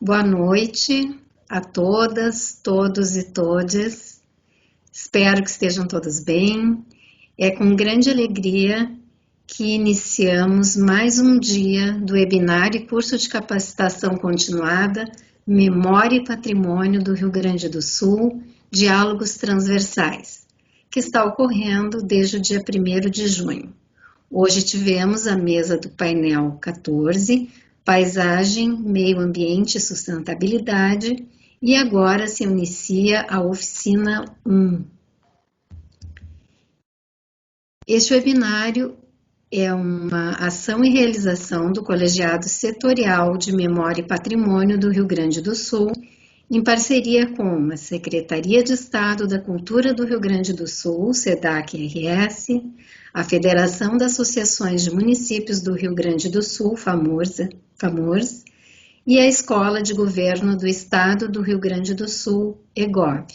Boa noite a todas, todos e todes. Espero que estejam todos bem. É com grande alegria que iniciamos mais um dia do webinar e curso de capacitação continuada Memória e Patrimônio do Rio Grande do Sul, Diálogos Transversais, que está ocorrendo desde o dia 1º de junho. Hoje tivemos a mesa do painel 14, Paisagem, Meio Ambiente e Sustentabilidade, e agora se inicia a oficina 1. Este webinário é uma ação e realização do Colegiado Setorial de Memória e Patrimônio do Rio Grande do Sul, em parceria com a Secretaria de Estado da Cultura do Rio Grande do Sul, SEDAC-RS, a Federação das Associações de Municípios do Rio Grande do Sul, FAMURS, e a Escola de Governo do Estado do Rio Grande do Sul, EGOV.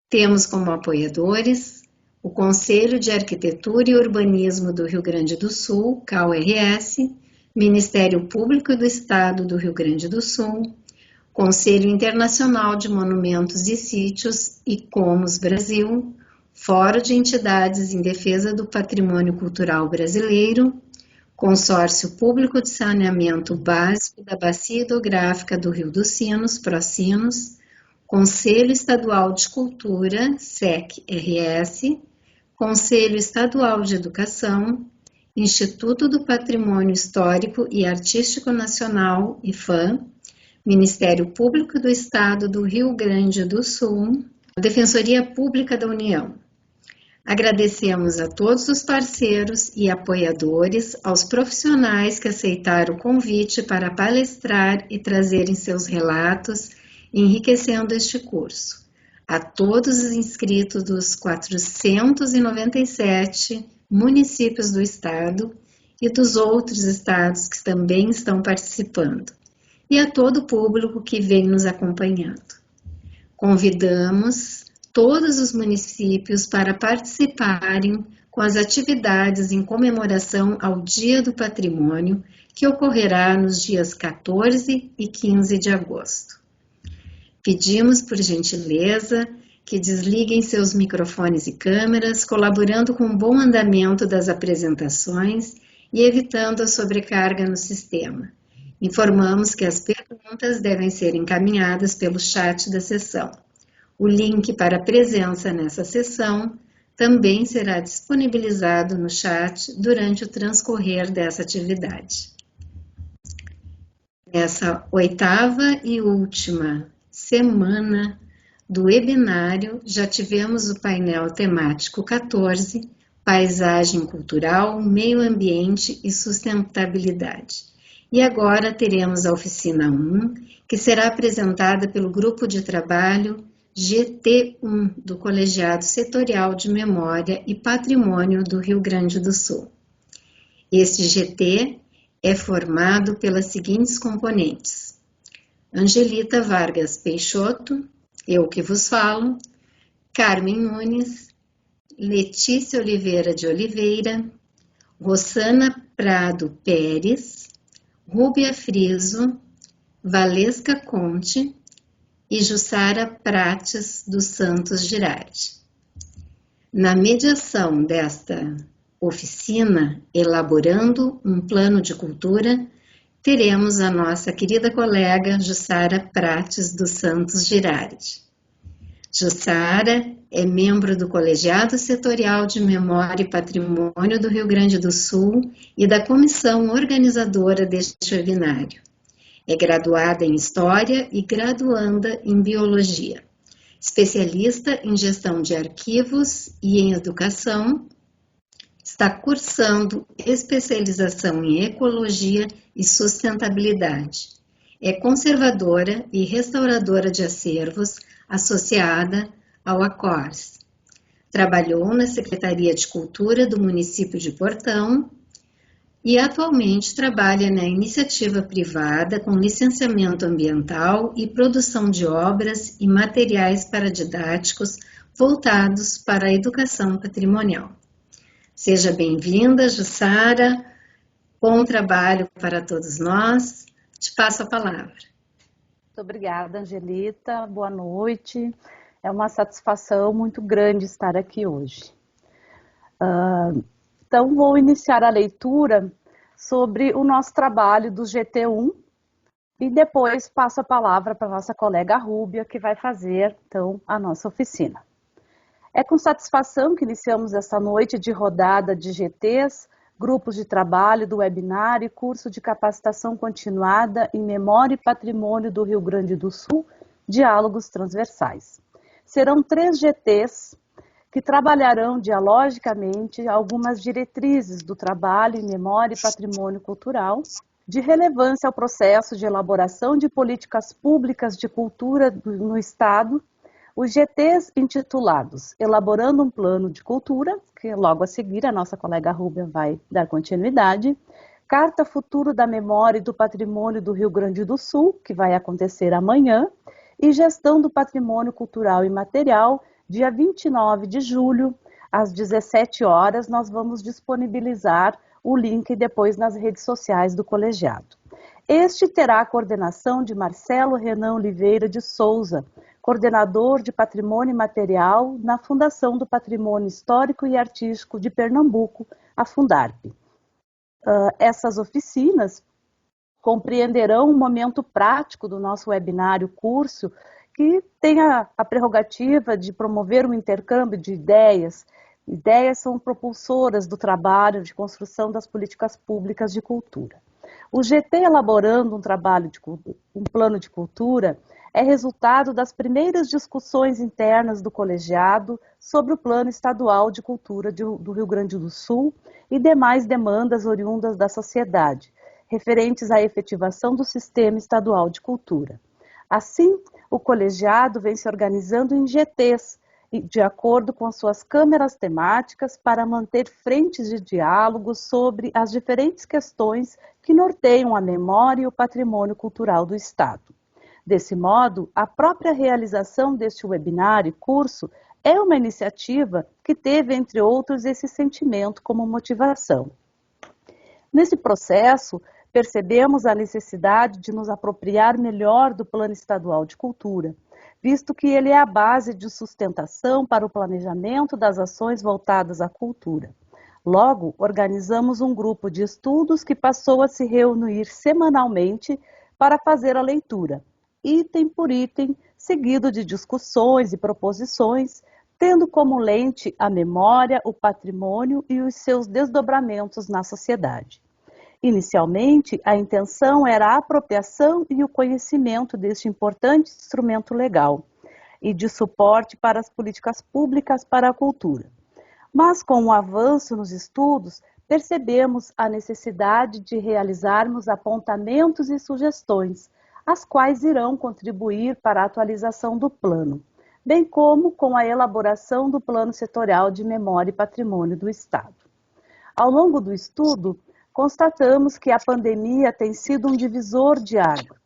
Temos como apoiadores o Conselho de Arquitetura e Urbanismo do Rio Grande do Sul, CAU-RS, Ministério Público do Estado do Rio Grande do Sul, Conselho Internacional de Monumentos e Sítios, ICOMOS Brasil, Fórum de Entidades em Defesa do Patrimônio Cultural Brasileiro, Consórcio Público de Saneamento Básico da Bacia Hidrográfica do Rio dos Sinos, PROSINOS, Conselho Estadual de Cultura, SEC-RS, Conselho Estadual de Educação, Instituto do Patrimônio Histórico e Artístico Nacional, IFAM, Ministério Público do Estado do Rio Grande do Sul, Defensoria Pública da União. Agradecemos a todos os parceiros e apoiadores, aos profissionais que aceitaram o convite para palestrar e trazerem seus relatos, enriquecendo este curso. A todos os inscritos dos 497 municípios do estado e dos outros estados que também estão participando, e a todo o público que vem nos acompanhando. Convidamos todos os municípios para participarem com as atividades em comemoração ao Dia do Patrimônio, que ocorrerá nos dias 14 e 15 de agosto. Pedimos, por gentileza, que desliguem seus microfones e câmeras, colaborando com o bom andamento das apresentações e evitando a sobrecarga no sistema. Informamos que as perguntas devem ser encaminhadas pelo chat da sessão. O link para a presença nessa sessão também será disponibilizado no chat durante o transcorrer dessa atividade. Nessa 8ª e última semana do webinário, já tivemos o painel temático 14, Paisagem Cultural, Meio Ambiente e Sustentabilidade. E agora teremos a oficina 1, que será apresentada pelo Grupo de Trabalho GT1 do Colegiado Setorial de Memória e Patrimônio do Rio Grande do Sul. Este GT é formado pelas seguintes componentes: Angelita Vargas Peixoto, eu que vos falo, Carmen Nunes, Letícia Oliveira de Oliveira, Rosana Prado Pérez, Rúbia Friso, Valesca Conte e Jussara Prates dos Santos Girardi. Na mediação desta oficina, elaborando um plano de cultura, teremos a nossa querida colega Jussara Prates dos Santos Girardi. Jussara é membro do Colegiado Setorial de Memória e Patrimônio do Rio Grande do Sul e da comissão organizadora deste webinário. É graduada em História e graduanda em Biologia. Especialista em Gestão de Arquivos e em Educação, está cursando especialização em Ecologia e Sustentabilidade. É conservadora e restauradora de acervos associada ao ACORS. Trabalhou na Secretaria de Cultura do município de Portão e atualmente trabalha na iniciativa privada com licenciamento ambiental e produção de obras e materiais paradidáticos voltados para a educação patrimonial. Seja bem-vinda, Jussara. Bom trabalho para todos nós. Te passo a palavra. Muito obrigada, Angelita. Boa noite. É uma satisfação muito grande estar aqui hoje. Então, vou iniciar a leitura sobre o nosso trabalho do GT1 e depois passo a palavra para a nossa colega Rúbia, que vai fazer, então, a nossa oficina. É com satisfação que iniciamos esta noite de rodada de GTs, grupos de trabalho do webinar e curso de capacitação continuada em Memória e Patrimônio do Rio Grande do Sul, Diálogos Transversais. Serão 3 GTs que trabalharão dialogicamente algumas diretrizes do trabalho em memória e patrimônio cultural, de relevância ao processo de elaboração de políticas públicas de cultura no Estado, os GTs intitulados Elaborando um Plano de Cultura, que logo a seguir a nossa colega Rúbia vai dar continuidade, Carta Futuro da Memória e do Patrimônio do Rio Grande do Sul, que vai acontecer amanhã, e Gestão do Patrimônio Cultural e Material, dia 29 de julho, às 17 horas, nós vamos disponibilizar o link depois nas redes sociais do colegiado. Este terá a coordenação de Marcelo Renan Oliveira de Souza, coordenador de Patrimônio Material na Fundação do Patrimônio Histórico e Artístico de Pernambuco, a Fundarp. Essas oficinas compreenderão um momento prático do nosso webinário curso, que tem a prerrogativa de promover um intercâmbio de ideias. Ideias são propulsoras do trabalho de construção das políticas públicas de cultura. O GT elaborando um plano de cultura é resultado das primeiras discussões internas do colegiado sobre o Plano Estadual de Cultura do Rio Grande do Sul e demais demandas oriundas da sociedade, referentes à efetivação do Sistema Estadual de Cultura. Assim, o colegiado vem se organizando em GTs, de acordo com suas câmeras temáticas, para manter frentes de diálogo sobre as diferentes questões que norteiam a memória e o patrimônio cultural do Estado. Desse modo, a própria realização deste webinar e curso é uma iniciativa que teve, entre outros, esse sentimento como motivação. Nesse processo, percebemos a necessidade de nos apropriar melhor do Plano Estadual de Cultura, visto que ele é a base de sustentação para o planejamento das ações voltadas à cultura. Logo, organizamos um grupo de estudos que passou a se reunir semanalmente para fazer a leitura, item por item, seguido de discussões e proposições, tendo como lente a memória, o patrimônio e os seus desdobramentos na sociedade. Inicialmente, a intenção era a apropriação e o conhecimento deste importante instrumento legal e de suporte para as políticas públicas para a cultura. Mas, com o avanço nos estudos, percebemos a necessidade de realizarmos apontamentos e sugestões, as quais irão contribuir para a atualização do plano, bem como com a elaboração do Plano Setorial de Memória e Patrimônio do Estado. Ao longo do estudo, constatamos que a pandemia tem sido um divisor de águas.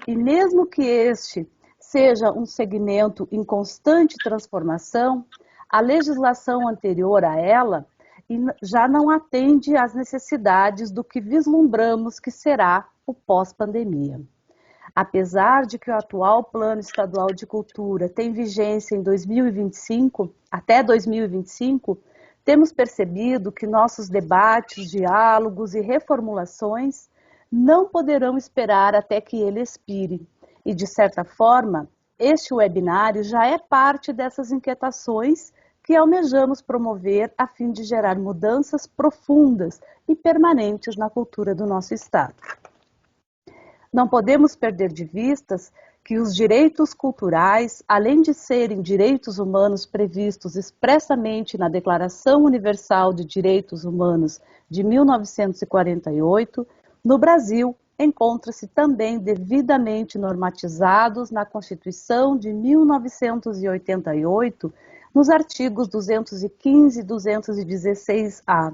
E mesmo que este seja um segmento em constante transformação, a legislação anterior a ela já não atende às necessidades do que vislumbramos que será o pós-pandemia. Apesar de que o atual Plano Estadual de Cultura tem vigência em 2025, até 2025, temos percebido que nossos debates, diálogos e reformulações não poderão esperar até que ele expire. E, de certa forma, este webinário já é parte dessas inquietações que almejamos promover a fim de gerar mudanças profundas e permanentes na cultura do nosso Estado. Não podemos perder de vistas que os direitos culturais, além de serem direitos humanos previstos expressamente na Declaração Universal de Direitos Humanos de 1948, no Brasil encontram-se também devidamente normatizados na Constituição de 1988, nos artigos 215 e 216-A,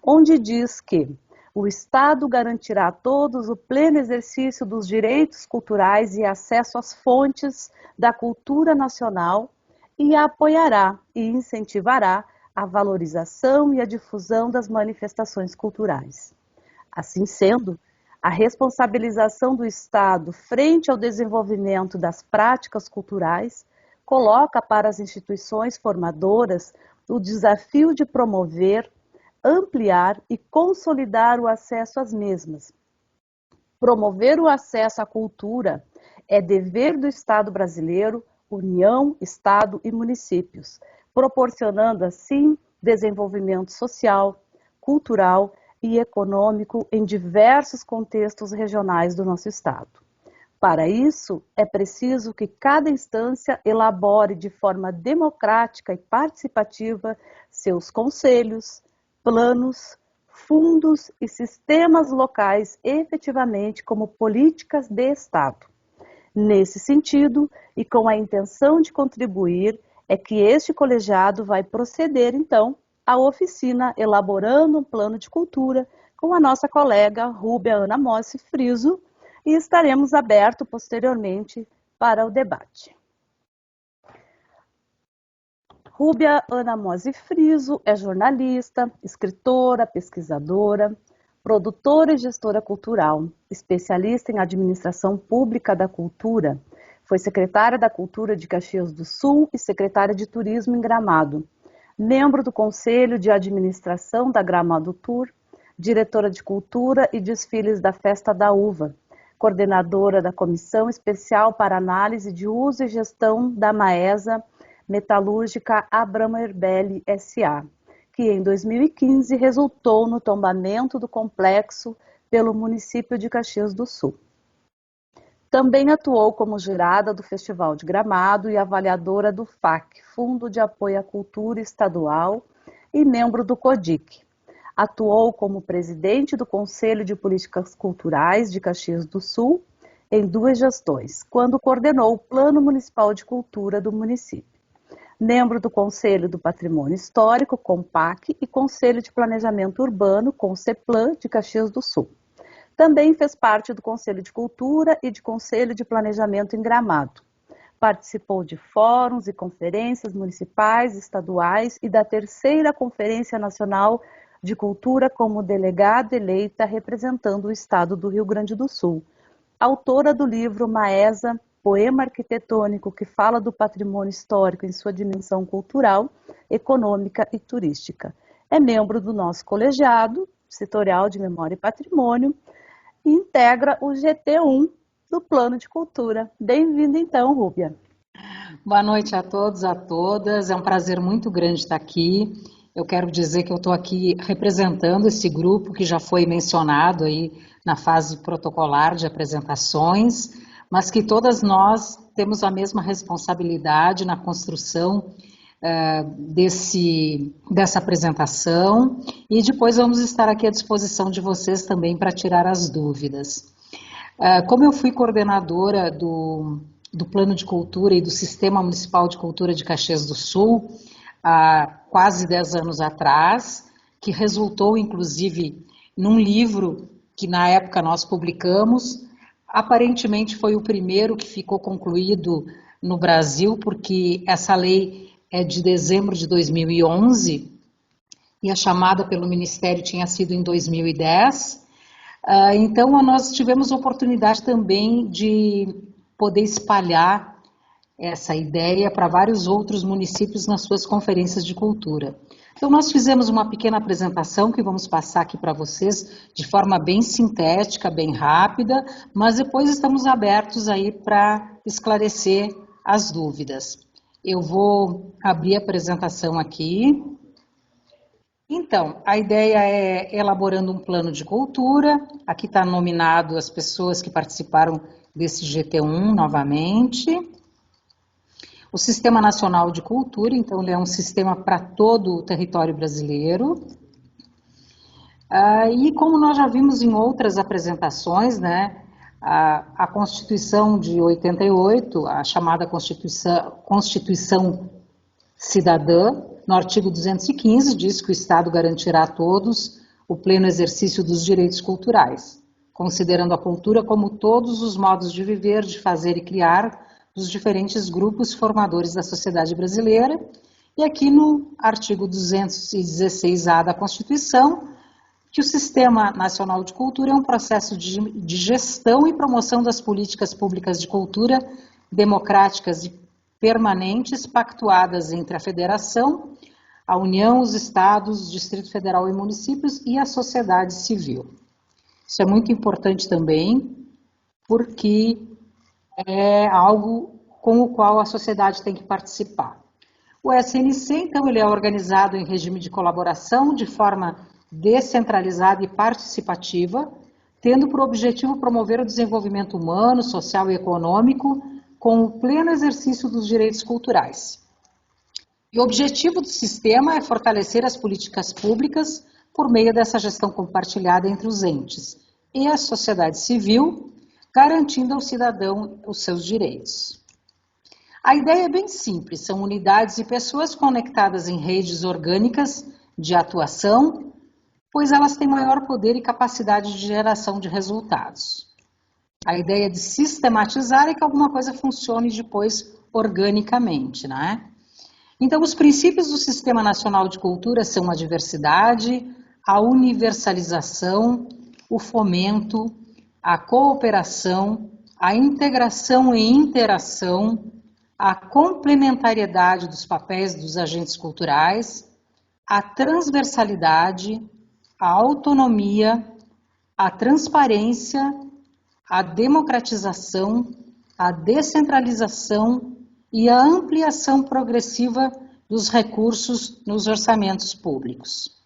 onde diz que o Estado garantirá a todos o pleno exercício dos direitos culturais e acesso às fontes da cultura nacional e a apoiará e incentivará a valorização e a difusão das manifestações culturais. Assim sendo, A responsabilização do Estado frente ao desenvolvimento das práticas culturais coloca para as instituições formadoras o desafio de promover, ampliar e consolidar o acesso às mesmas. Promover o acesso à cultura é dever do Estado brasileiro, União, Estado e municípios, proporcionando assim desenvolvimento social, cultural e econômico em diversos contextos regionais do nosso Estado. Para isso, é preciso que cada instância elabore de forma democrática e participativa seus conselhos, planos, fundos e sistemas locais efetivamente como políticas de Estado. Nesse sentido, e com a intenção de contribuir, é que este colegiado vai proceder, então, à oficina elaborando um plano de cultura com a nossa colega Rúbia Ana Mossi Friso, e estaremos abertos posteriormente para o debate. Rúbia Ana Mossi Friso é jornalista, escritora, pesquisadora, produtora e gestora cultural, especialista em administração pública da cultura, foi secretária da Cultura de Caxias do Sul e secretária de Turismo em Gramado, membro do Conselho de Administração da Gramado Tour, diretora de Cultura e Desfiles da Festa da Uva, coordenadora da Comissão Especial para Análise de Uso e Gestão da Maesa Metalúrgica Abramo Herbelli S.A., que em 2015 resultou no tombamento do complexo pelo município de Caxias do Sul. Também atuou como jurada do Festival de Gramado e avaliadora do FAC, Fundo de Apoio à Cultura Estadual, e membro do CODIC. Atuou como presidente do Conselho de Políticas Culturais de Caxias do Sul em 2 gestões, quando coordenou o Plano Municipal de Cultura do município. Membro do Conselho do Patrimônio Histórico, COMPAC, e Conselho de Planejamento Urbano, CONCEPLAN, de Caxias do Sul. Também fez parte do Conselho de Cultura e de Conselho de Planejamento em Gramado. Participou de fóruns e conferências municipais, estaduais e da 3ª Conferência Nacional de Cultura como delegada eleita representando o Estado do Rio Grande do Sul. Autora do livro Maesa, Poema Arquitetônico, que fala do patrimônio histórico em sua dimensão cultural, econômica e turística. É membro do nosso colegiado, setorial de Memória e Patrimônio, e integra o GT1 do Plano de Cultura. Bem-vinda então, Rúbia. Boa noite a todos, a todas. É um prazer muito grande estar aqui. Eu quero dizer que eu estou aqui representando esse grupo que já foi mencionado aí na fase protocolar de apresentações, mas que todas nós temos a mesma responsabilidade na construção dessa apresentação, e depois vamos estar aqui à disposição de vocês também para tirar as dúvidas. Como eu fui coordenadora do Plano de Cultura e do Sistema Municipal de Cultura de Caxias do Sul, há quase 10 anos atrás, que resultou inclusive num livro que na época nós publicamos, aparentemente foi o primeiro que ficou concluído no Brasil, porque essa lei é de dezembro de 2011 e a chamada pelo Ministério tinha sido em 2010. Então nós tivemos oportunidade também de poder espalhar essa ideia para vários outros municípios nas suas conferências de cultura. Então nós fizemos uma pequena apresentação que vamos passar aqui para vocês de forma bem sintética, bem rápida, mas depois estamos abertos aí para esclarecer as dúvidas. Eu vou abrir a apresentação aqui. Então, a ideia é elaborando um plano de cultura. Aqui está nominado as pessoas que participaram desse GT1 novamente. O Sistema Nacional de Cultura, então, ele é um sistema para todo o território brasileiro. E como nós já vimos em outras apresentações, né, a Constituição de 88, a chamada Constituição Cidadã, no artigo 215, diz que o Estado garantirá a todos o pleno exercício dos direitos culturais, considerando a cultura como todos os modos de viver, de fazer e criar dos diferentes grupos formadores da sociedade brasileira. E aqui no artigo 216A da Constituição, que o Sistema Nacional de Cultura é um processo de gestão e promoção das políticas públicas de cultura democráticas e permanentes pactuadas entre a Federação, a União, os Estados, Distrito Federal e municípios e a sociedade civil. Isso é muito importante também, porque é algo com o qual a sociedade tem que participar. O SNC, então, ele é organizado em regime de colaboração, de forma descentralizada e participativa, tendo por objetivo promover o desenvolvimento humano, social e econômico, com o pleno exercício dos direitos culturais. E o objetivo do sistema é fortalecer as políticas públicas por meio dessa gestão compartilhada entre os entes e a sociedade civil, garantindo ao cidadão os seus direitos. A ideia é bem simples, são unidades e pessoas conectadas em redes orgânicas de atuação, pois elas têm maior poder e capacidade de geração de resultados. A ideia de sistematizar é que alguma coisa funcione depois organicamente, né? Então, os princípios do Sistema Nacional de Cultura são a diversidade, a universalização, o fomento, a cooperação, a integração e interação, a complementariedade dos papéis dos agentes culturais, a transversalidade, a autonomia, a transparência, a democratização, a descentralização e a ampliação progressiva dos recursos nos orçamentos públicos.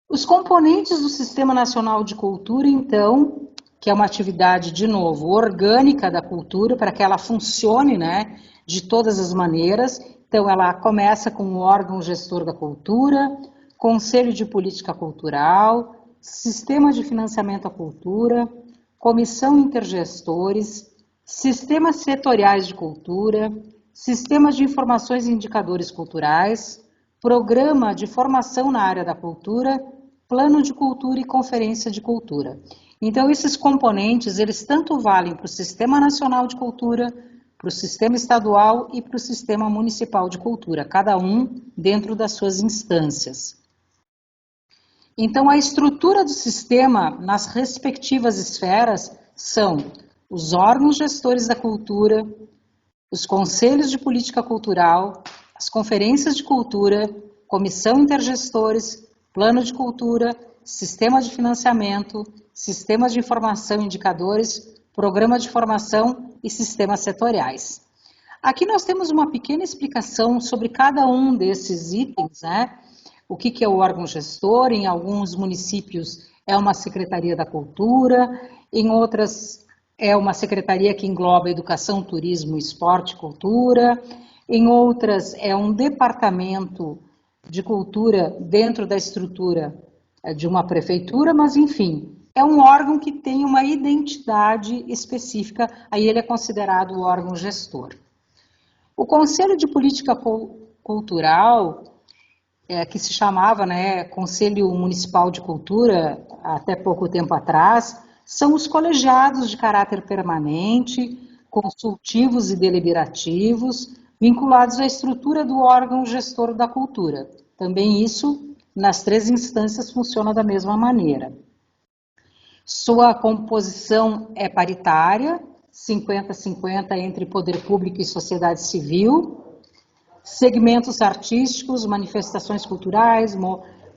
Os componentes do Sistema Nacional de Cultura, então, que é uma atividade, de novo, orgânica da cultura, para que ela funcione, né, de todas as maneiras. Então, ela começa com o órgão gestor da cultura, Conselho de Política Cultural, Sistema de Financiamento à Cultura, Comissão Intergestores, Sistemas Setoriais de Cultura, Sistemas de Informações e Indicadores Culturais, Programa de Formação na Área da Cultura, Plano de Cultura e Conferência de Cultura. Então, esses componentes, eles tanto valem para o Sistema Nacional de Cultura, para o Sistema Estadual e para o Sistema Municipal de Cultura, cada um dentro das suas instâncias. Então, a estrutura do sistema nas respectivas esferas são os órgãos gestores da cultura, os conselhos de política cultural, as conferências de cultura, comissão intergestores, plano de cultura, sistema de financiamento, sistemas de informação e indicadores, programa de formação e sistemas setoriais. Aqui nós temos uma pequena explicação sobre cada um desses itens, né? O que é o órgão gestor? Em alguns municípios é uma secretaria da cultura, em outras é uma secretaria que engloba educação, turismo, esporte e cultura, em outras é um departamento de cultura dentro da estrutura de uma prefeitura, mas enfim, é um órgão que tem uma identidade específica, aí ele é considerado o órgão gestor. O Conselho de Política Cultural, que se chamava, né, Conselho Municipal de Cultura, até pouco tempo atrás, são os colegiados de caráter permanente, consultivos e deliberativos, vinculados à estrutura do órgão gestor da cultura. Também isso, nas três instâncias, funciona da mesma maneira. Sua composição é paritária, 50-50 entre poder público e sociedade civil, segmentos artísticos, manifestações culturais,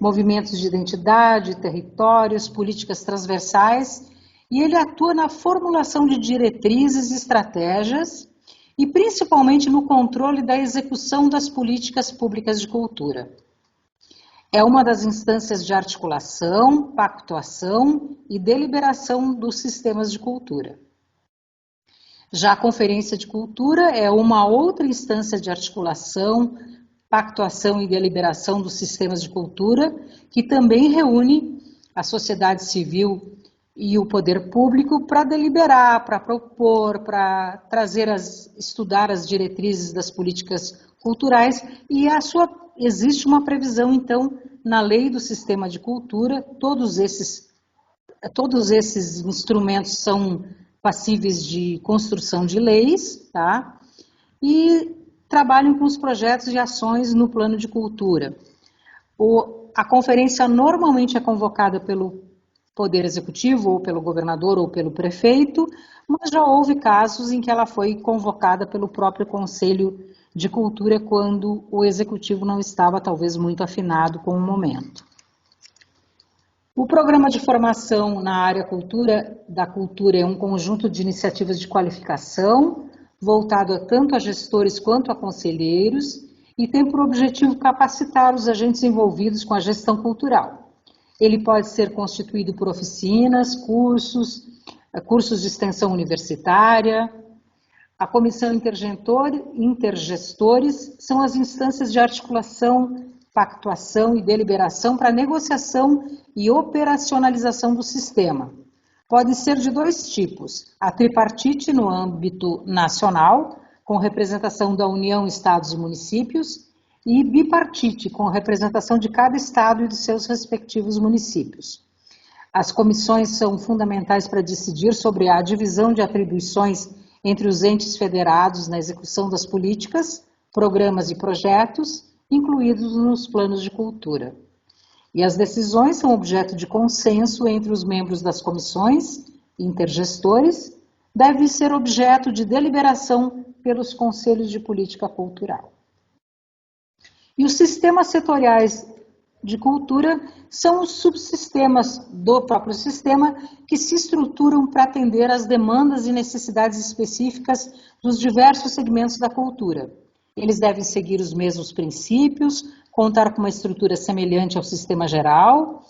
movimentos de identidade, territórios, políticas transversais, e ele atua na formulação de diretrizes e estratégias e principalmente no controle da execução das políticas públicas de cultura. É uma das instâncias de articulação, pactuação e deliberação dos sistemas de cultura. Já a Conferência de Cultura é uma outra instância de articulação, pactuação e deliberação dos sistemas de cultura, que também reúne a sociedade civil e o poder público para deliberar, para propor, para estudar as diretrizes das políticas culturais, e existe uma previsão, então, na lei do sistema de cultura, todos esses instrumentos são passíveis de construção de leis, tá? E trabalham com os projetos e ações no plano de cultura. a conferência normalmente é convocada pelo Poder Executivo, ou pelo governador, ou pelo prefeito, mas já houve casos em que ela foi convocada pelo próprio Conselho de Cultura, quando o Executivo não estava, talvez, muito afinado com o momento. O programa de formação na área da cultura é um conjunto de iniciativas de qualificação, voltado tanto a gestores quanto a conselheiros, e tem por objetivo capacitar os agentes envolvidos com a gestão cultural. Ele pode ser constituído por oficinas, cursos de extensão universitária. A comissão intergestores são as instâncias de articulação, pactuação e deliberação para negociação e operacionalização do sistema. Pode ser de dois tipos: a tripartite no âmbito nacional, com representação da União, Estados e municípios, e bipartite, com representação de cada estado e de seus respectivos municípios. As comissões são fundamentais para decidir sobre a divisão de atribuições entre os entes federados na execução das políticas, programas e projetos, incluídos nos planos de cultura. E as decisões são objeto de consenso entre os membros das comissões intergestores, devem ser objeto de deliberação pelos conselhos de política cultural. E os sistemas setoriais de cultura são os subsistemas do próprio sistema que se estruturam para atender às demandas e necessidades específicas dos diversos segmentos da cultura. Eles devem seguir os mesmos princípios, contar com uma estrutura semelhante ao sistema geral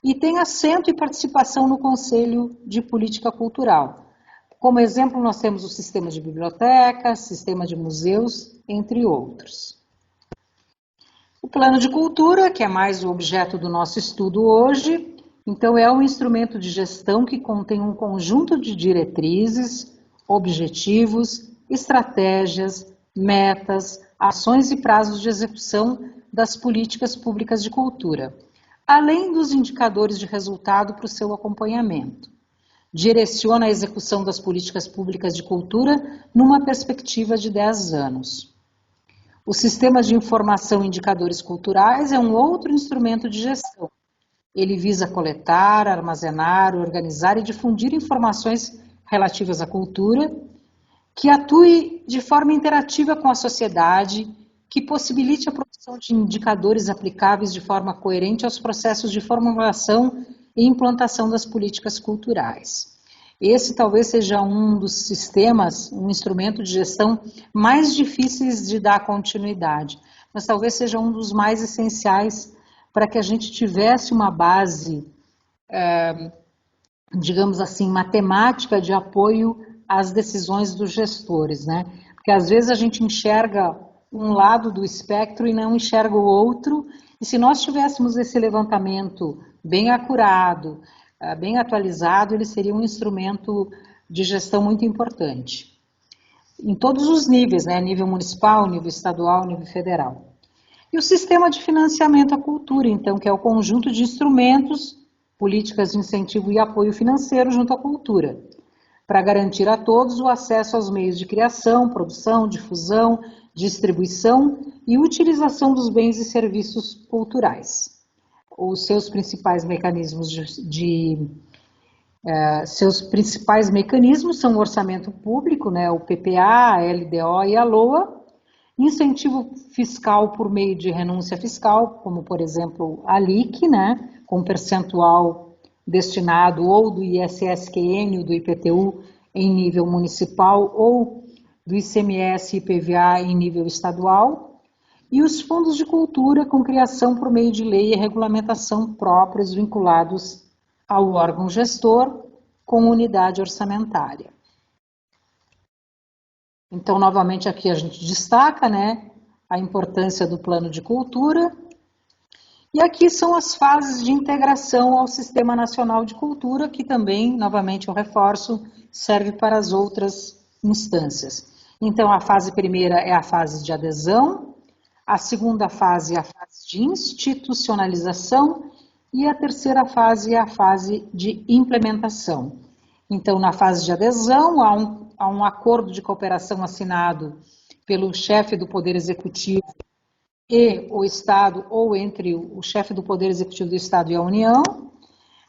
e tem assento e participação no Conselho de Política Cultural. Como exemplo, nós temos o sistema de bibliotecas, sistema de museus, entre outros. O plano de cultura, que é mais o objeto do nosso estudo hoje, então é um instrumento de gestão que contém um conjunto de diretrizes, objetivos, estratégias, metas, ações e prazos de execução das políticas públicas de cultura, além dos indicadores de resultado para o seu acompanhamento. Direciona a execução das políticas públicas de cultura numa perspectiva de 10 anos. O Sistema de Informação e Indicadores Culturais é um outro instrumento de gestão. Ele visa coletar, armazenar, organizar e difundir informações relativas à cultura, que atue de forma interativa com a sociedade, que possibilite a produção de indicadores aplicáveis de forma coerente aos processos de formulação e implantação das políticas culturais. Esse talvez seja um dos sistemas, um instrumento de gestão mais difíceis de dar continuidade, mas talvez seja um dos mais essenciais para que a gente tivesse uma base, digamos assim, matemática de apoio às decisões dos gestores, né? Porque às vezes a gente enxerga um lado do espectro e não enxerga o outro, e se nós tivéssemos esse levantamento bem acurado, bem atualizado, ele seria um instrumento de gestão muito importante. Em todos os níveis, né? Nível municipal, nível estadual, nível federal. E o sistema de financiamento à cultura, então, que é o conjunto de instrumentos, políticas de incentivo e apoio financeiro junto à cultura, para garantir a todos o acesso aos meios de criação, produção, difusão, distribuição e utilização dos bens e serviços culturais. Os seus principais mecanismos são o orçamento público, né, o PPA, a LDO e a LOA, incentivo fiscal por meio de renúncia fiscal, como por exemplo a LIC, né, com percentual destinado ou do ISSQN ou do IPTU em nível municipal ou do ICMS e IPVA em nível estadual, e os fundos de cultura com criação por meio de lei e regulamentação próprios vinculados ao órgão gestor com unidade orçamentária. Então, novamente aqui a gente destaca, né, a importância do plano de cultura. E aqui são as fases de integração ao Sistema Nacional de Cultura, que também, novamente eu reforço, serve para as outras instâncias. Então, a fase primeira é a fase de adesão, a segunda fase é a fase de institucionalização e a terceira fase é a fase de implementação. Então, na fase de adesão, há um acordo de cooperação assinado pelo chefe do Poder Executivo e o Estado ou entre o chefe do Poder Executivo do Estado e a União.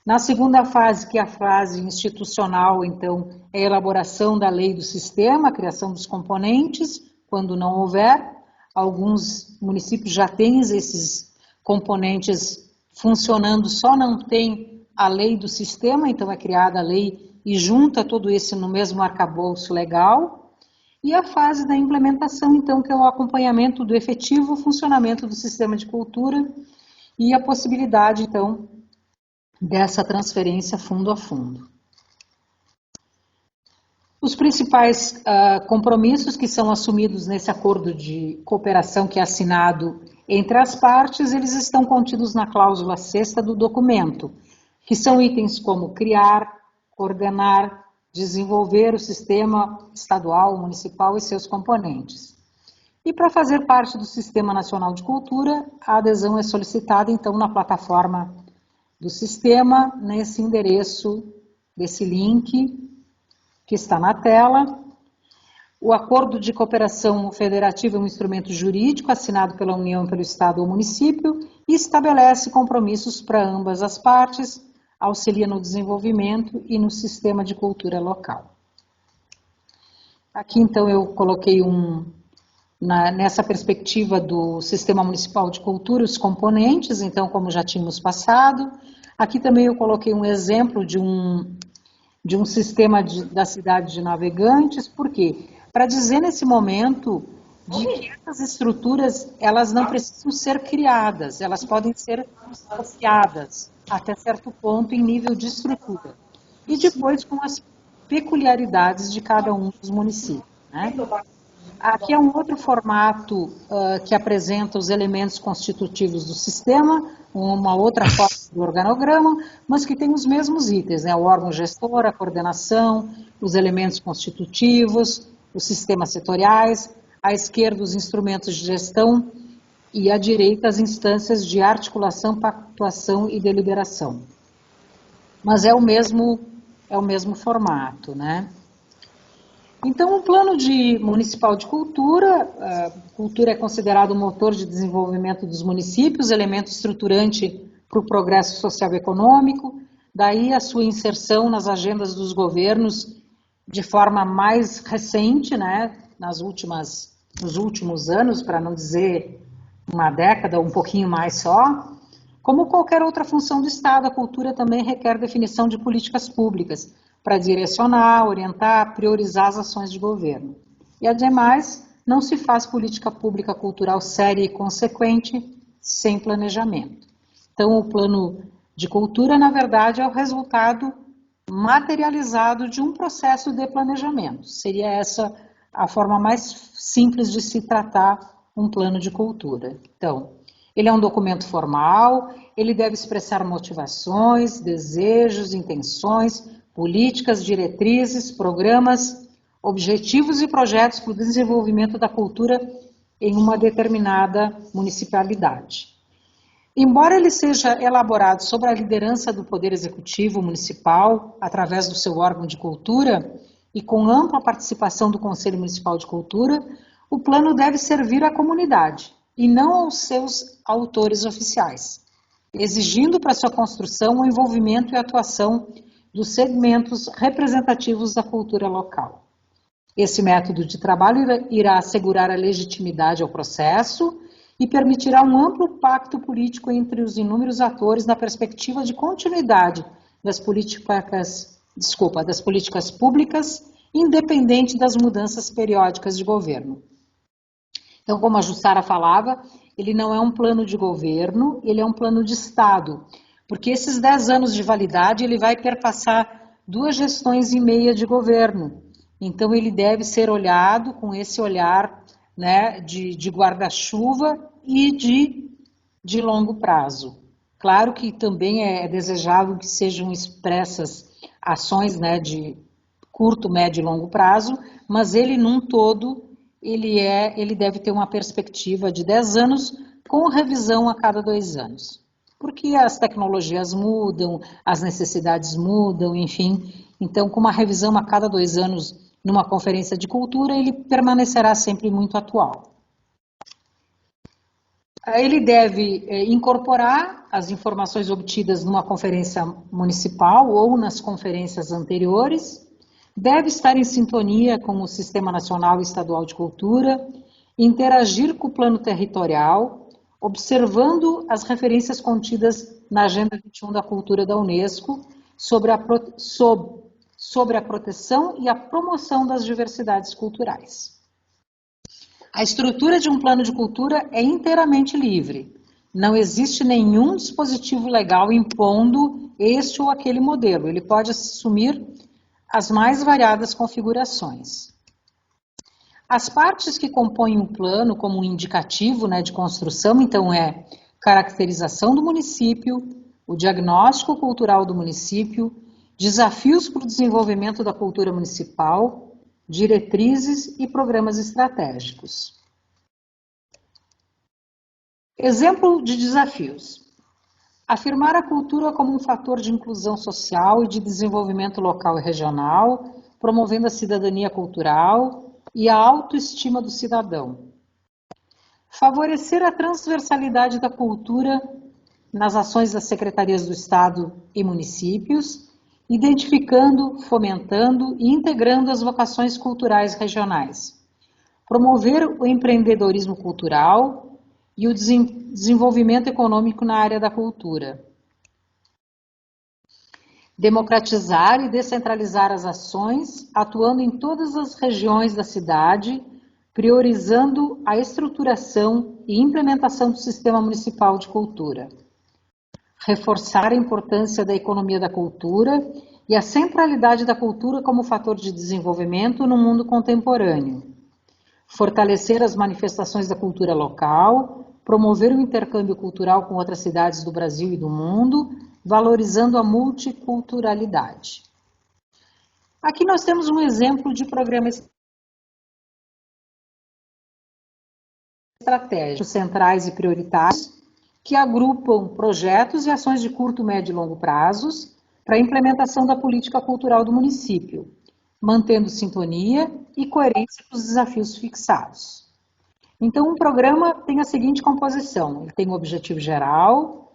Na segunda fase, que é a fase institucional, então, é a elaboração da lei do sistema, a criação dos componentes, quando não houver. Alguns municípios já têm esses componentes funcionando, só não tem a lei do sistema, então é criada a lei e junta tudo isso no mesmo arcabouço legal. E a fase da implementação, então, que é o acompanhamento do efetivo funcionamento do sistema de cultura e a possibilidade, então, dessa transferência fundo a fundo. Os principais compromissos que são assumidos nesse acordo de cooperação que é assinado entre as partes, eles estão contidos na cláusula 6ª do documento, que são itens como criar, coordenar, desenvolver o sistema estadual, municipal e seus componentes. E para fazer parte do Sistema Nacional de Cultura, a adesão é solicitada, então, na plataforma do sistema, nesse endereço, desse link que está na tela. O acordo de cooperação federativa é um instrumento jurídico assinado pela União, pelo Estado ou município e estabelece compromissos para ambas as partes, auxilia no desenvolvimento e no sistema de cultura local. Aqui, então, eu coloquei nessa perspectiva do Sistema Municipal de Cultura, os componentes, então, como já tínhamos passado. Aqui também eu coloquei um exemplo de um sistema da cidade de Navegantes, por quê? Para dizer nesse momento de que essas estruturas, elas não precisam ser criadas, elas podem ser copiadas até certo ponto em nível de estrutura. E depois com as peculiaridades de cada um dos municípios, né? Aqui é um outro formato que apresenta os elementos constitutivos do sistema, uma outra forma do organograma, mas que tem os mesmos itens, né? O órgão gestor, a coordenação, os elementos constitutivos, os sistemas setoriais, à esquerda os instrumentos de gestão e à direita as instâncias de articulação, pactuação e deliberação. Mas é o mesmo formato, né? Então, o plano municipal de cultura, cultura é considerado o motor de desenvolvimento dos municípios, elemento estruturante para o progresso social e econômico, daí a sua inserção nas agendas dos governos de forma mais recente, né, nos últimos anos, para não dizer uma década, um pouquinho mais só. Como qualquer outra função do Estado, a cultura também requer definição de políticas públicas, para direcionar, orientar, priorizar as ações de governo. E, ademais, não se faz política pública cultural séria e consequente sem planejamento. Então, o plano de cultura, na verdade, é o resultado materializado de um processo de planejamento. Seria essa a forma mais simples de se tratar um plano de cultura. Então, ele é um documento formal, ele deve expressar motivações, desejos, intenções, políticas, diretrizes, programas, objetivos e projetos para o desenvolvimento da cultura em uma determinada municipalidade. Embora ele seja elaborado sob a liderança do Poder Executivo Municipal, através do seu órgão de cultura, e com ampla participação do Conselho Municipal de Cultura, o plano deve servir à comunidade, e não aos seus autores oficiais, exigindo para sua construção o envolvimento e atuação dos segmentos representativos da cultura local. Esse método de trabalho irá assegurar a legitimidade ao processo e permitirá um amplo pacto político entre os inúmeros atores na perspectiva de continuidade das políticas públicas, independente das mudanças periódicas de governo. Então, como a Jussara falava, ele não é um plano de governo, ele é um plano de Estado, porque esses 10 anos de validade ele vai perpassar 2 gestões e meia de governo. Então, ele deve ser olhado com esse olhar, né, de guarda-chuva e de longo prazo. Claro que também é desejável que sejam expressas ações, né, de curto, médio e longo prazo, mas ele num todo, ele deve ter uma perspectiva de 10 anos com revisão a cada 2 anos. Porque as tecnologias mudam, as necessidades mudam, enfim. Então, com uma revisão a cada 2 anos numa conferência de cultura, ele permanecerá sempre muito atual. Ele deve incorporar as informações obtidas numa conferência municipal ou nas conferências anteriores, deve estar em sintonia com o Sistema Nacional e Estadual de Cultura, interagir com o plano territorial, observando as referências contidas na Agenda 21 da Cultura da Unesco sobre a proteção e a promoção das diversidades culturais. A estrutura de um plano de cultura é inteiramente livre. Não existe nenhum dispositivo legal impondo este ou aquele modelo. Ele pode assumir as mais variadas configurações. As partes que compõem o plano como um indicativo, né, de construção, então caracterização do município, o diagnóstico cultural do município, desafios para o desenvolvimento da cultura municipal, diretrizes e programas estratégicos. Exemplo de desafios. Afirmar a cultura como um fator de inclusão social e de desenvolvimento local e regional, promovendo a cidadania cultural e a autoestima do cidadão. Favorecer a transversalidade da cultura nas ações das secretarias do Estado e municípios, identificando, fomentando e integrando as vocações culturais regionais. Promover o empreendedorismo cultural e o desenvolvimento econômico na área da cultura. Democratizar e descentralizar as ações, atuando em todas as regiões da cidade, priorizando a estruturação e implementação do Sistema Municipal de Cultura. Reforçar a importância da economia da cultura e a centralidade da cultura como fator de desenvolvimento no mundo contemporâneo. Fortalecer as manifestações da cultura local, promover o intercâmbio cultural com outras cidades do Brasil e do mundo, valorizando a multiculturalidade. Aqui nós temos um exemplo de programa estratégico, centrais e prioritários, que agrupam projetos e ações de curto, médio e longo prazos para a implementação da política cultural do município, mantendo sintonia e coerência com os desafios fixados. Então, um programa tem a seguinte composição: ele tem o objetivo geral,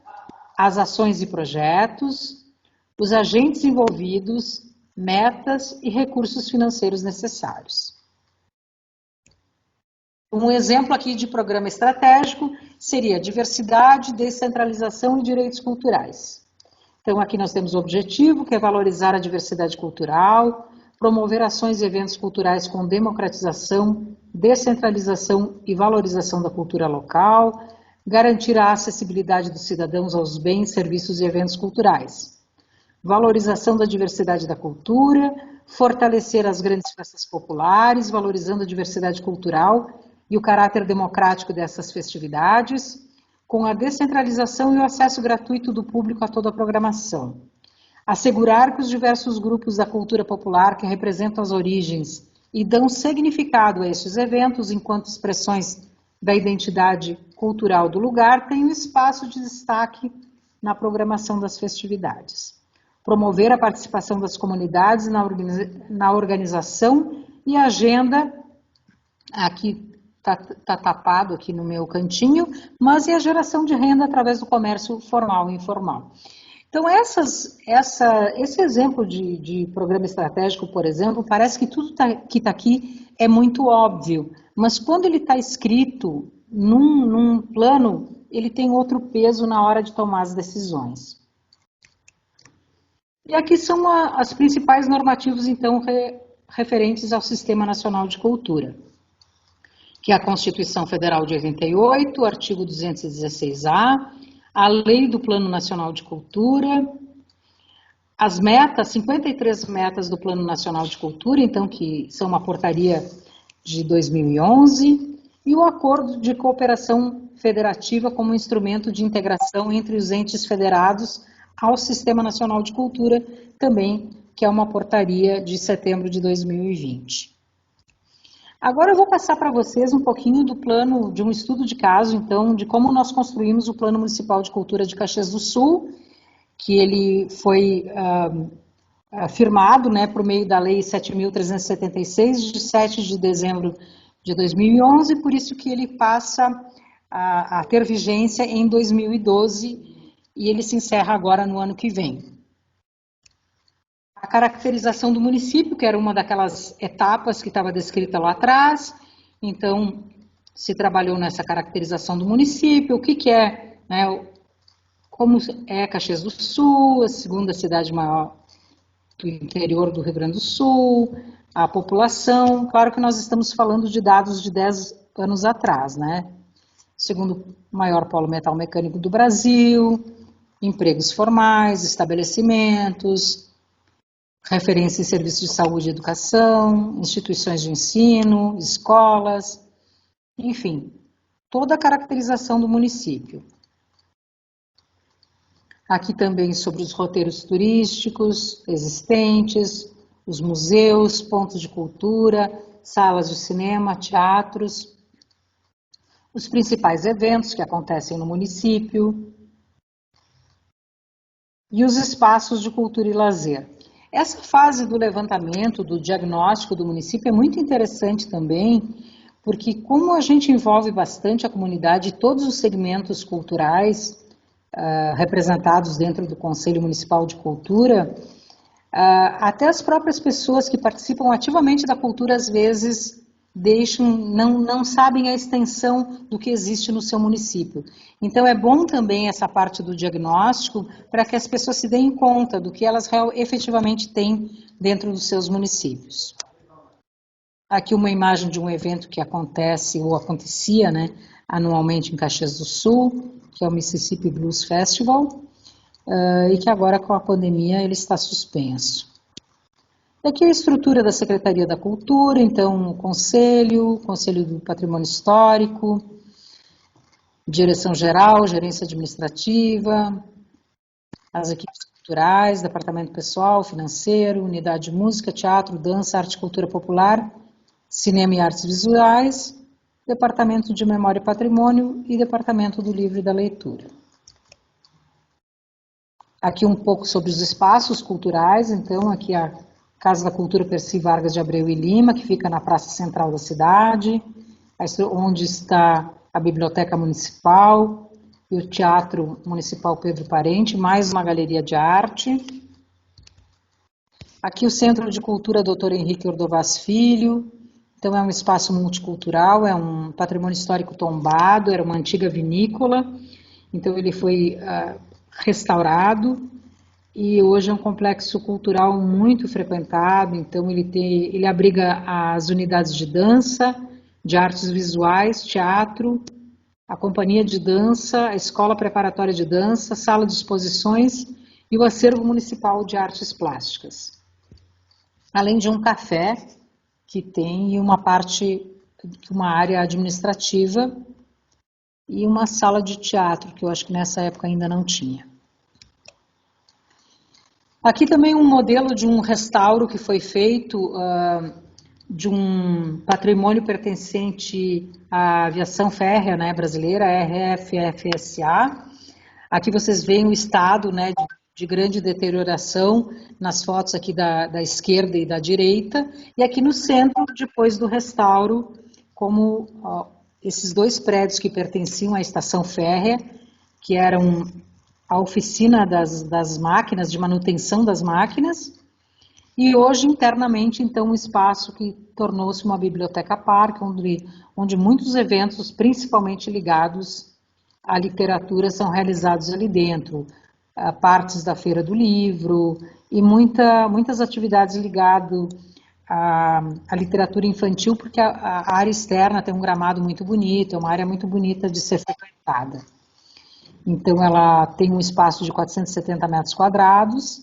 as ações e projetos, os agentes envolvidos, metas e recursos financeiros necessários. Um exemplo aqui de programa estratégico seria diversidade, descentralização e direitos culturais. Então, aqui nós temos o objetivo, que é valorizar a diversidade cultural, promover ações e eventos culturais com democratização, descentralização e valorização da cultura local, garantir a acessibilidade dos cidadãos aos bens, serviços e eventos culturais, valorização da diversidade da cultura, fortalecer as grandes festas populares, valorizando a diversidade cultural e o caráter democrático dessas festividades, com a descentralização e o acesso gratuito do público a toda a programação. Assegurar que os diversos grupos da cultura popular que representam as origens e dão significado a estes eventos enquanto expressões da identidade cultural do lugar tenham espaço de destaque na programação das festividades. Promover a participação das comunidades na organização e agenda, aqui está tapado aqui no meu cantinho, mas é a geração de renda através do comércio formal e informal. Então, esse exemplo de programa estratégico, por exemplo, parece que tudo que está aqui é muito óbvio, mas quando ele está escrito num plano, ele tem outro peso na hora de tomar as decisões. E aqui são as principais normativas, então, referentes ao Sistema Nacional de Cultura, que é a Constituição Federal de 88, o artigo 216A, a Lei do Plano Nacional de Cultura, as metas, 53 metas do Plano Nacional de Cultura, então, que são uma portaria de 2011, e o Acordo de Cooperação Federativa como instrumento de integração entre os entes federados ao Sistema Nacional de Cultura, também, que é uma portaria de setembro de 2020. Agora eu vou passar para vocês um pouquinho do plano, de um estudo de caso, então, de como nós construímos o Plano Municipal de Cultura de Caxias do Sul, que ele foi firmado, né, por meio da Lei 7.376, de 7 de dezembro de 2011, por isso que ele passa a ter vigência em 2012 e ele se encerra agora no ano que vem. A caracterização do município, que era uma daquelas etapas que estava descrita lá atrás, então se trabalhou nessa caracterização do município, o que é, né, como é Caxias do Sul, a segunda cidade maior do interior do Rio Grande do Sul, a população. Claro que nós estamos falando de dados de 10 anos atrás, né? Segundo maior polo metal mecânico do Brasil, empregos formais, estabelecimentos, referência em serviços de saúde e educação, instituições de ensino, escolas, enfim, toda a caracterização do município. Aqui também sobre os roteiros turísticos existentes, os museus, pontos de cultura, salas de cinema, teatros, os principais eventos que acontecem no município e os espaços de cultura e lazer. Essa fase do levantamento, do diagnóstico do município é muito interessante também, porque como a gente envolve bastante a comunidade e todos os segmentos culturais representados dentro do Conselho Municipal de Cultura, até as próprias pessoas que participam ativamente da cultura às vezes não sabem a extensão do que existe no seu município. Então é bom também essa parte do diagnóstico para que as pessoas se deem conta do que elas efetivamente têm dentro dos seus municípios. Aqui uma imagem de um evento que acontece ou acontecia, né, anualmente em Caxias do Sul, que é o Mississippi Blues Festival, e que agora com a pandemia ele está suspenso. E aqui a estrutura da Secretaria da Cultura, então o Conselho do Patrimônio Histórico, Direção Geral, Gerência Administrativa, as equipes culturais, Departamento Pessoal, Financeiro, Unidade de Música, Teatro, Dança, Arte e Cultura Popular, Cinema e Artes Visuais, Departamento de Memória e Patrimônio e Departamento do Livro e da Leitura. Aqui um pouco sobre os espaços culturais, então aqui a Casa da Cultura Percy Vargas de Abreu e Lima, que fica na Praça Central da cidade, onde está a Biblioteca Municipal e o Teatro Municipal Pedro Parente, mais uma galeria de arte. Aqui o Centro de Cultura Dr. Henrique Ordovás Filho, então é um espaço multicultural, é um patrimônio histórico tombado, era uma antiga vinícola, então ele foi restaurado, e hoje é um complexo cultural muito frequentado, então ele abriga as unidades de dança, de artes visuais, teatro, a companhia de dança, a escola preparatória de dança, sala de exposições e o acervo municipal de artes plásticas. Além de um café que tem uma área administrativa e uma sala de teatro, que eu acho que nessa época ainda não tinha. Aqui também um modelo de um restauro que foi feito de um patrimônio pertencente à aviação férrea, né, brasileira, RFFSA. Aqui vocês veem o estado, né, de grande deterioração nas fotos aqui da esquerda e da direita. E aqui no centro, depois do restauro, como esses dois prédios que pertenciam à estação férrea, que eram a oficina das máquinas, de manutenção das máquinas, e hoje internamente então um espaço que tornou-se uma biblioteca parque, onde muitos eventos, principalmente ligados à literatura, são realizados ali dentro, partes da Feira do Livro e muitas atividades ligadas à literatura infantil, porque a área externa tem um gramado muito bonito, é uma área muito bonita de ser frequentada. Então, ela tem um espaço de 470 metros quadrados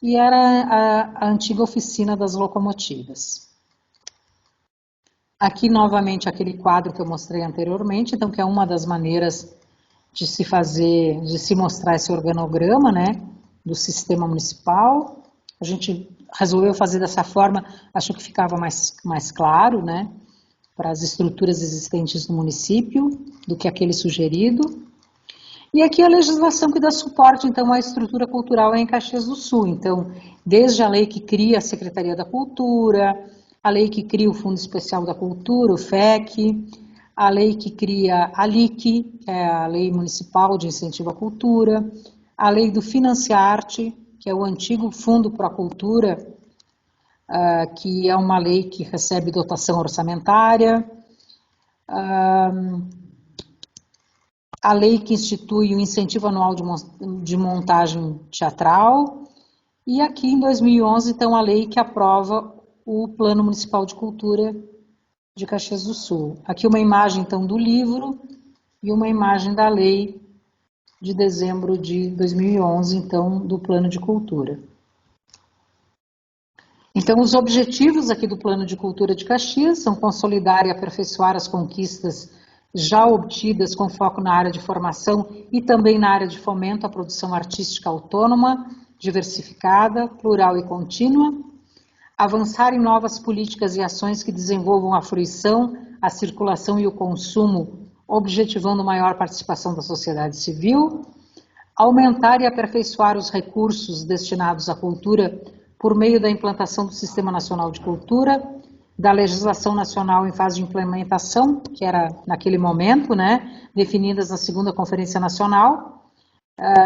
e era a antiga oficina das locomotivas. Aqui, novamente, aquele quadro que eu mostrei anteriormente, então, que é uma das maneiras de se mostrar esse organograma, né, do sistema municipal. A gente resolveu fazer dessa forma, achou que ficava mais claro, né, para as estruturas existentes no município, do que aquele sugerido. E aqui a legislação que dá suporte, então, à estrutura cultural em Caxias do Sul. Então, desde a lei que cria a Secretaria da Cultura, a lei que cria o Fundo Especial da Cultura, o FEC, a lei que cria a LIC, que é a Lei Municipal de Incentivo à Cultura, a lei do Financiarte, que é o antigo Fundo Pro Cultura, que é uma lei que recebe dotação orçamentária, a lei que institui o incentivo anual de montagem teatral, e aqui em 2011, então, a lei que aprova o Plano Municipal de Cultura de Caxias do Sul. Aqui uma imagem, então, do livro e uma imagem da lei de dezembro de 2011, então, do Plano de Cultura. Então, os objetivos aqui do Plano de Cultura de Caxias são consolidar e aperfeiçoar as conquistas já obtidas com foco na área de formação e também na área de fomento à produção artística autônoma, diversificada, plural e contínua, avançar em novas políticas e ações que desenvolvam a fruição, a circulação e o consumo, objetivando maior participação da sociedade civil, aumentar e aperfeiçoar os recursos destinados à cultura por meio da implantação do Sistema Nacional de Cultura, da legislação nacional em fase de implementação, que era naquele momento, né, definidas na segunda Conferência Nacional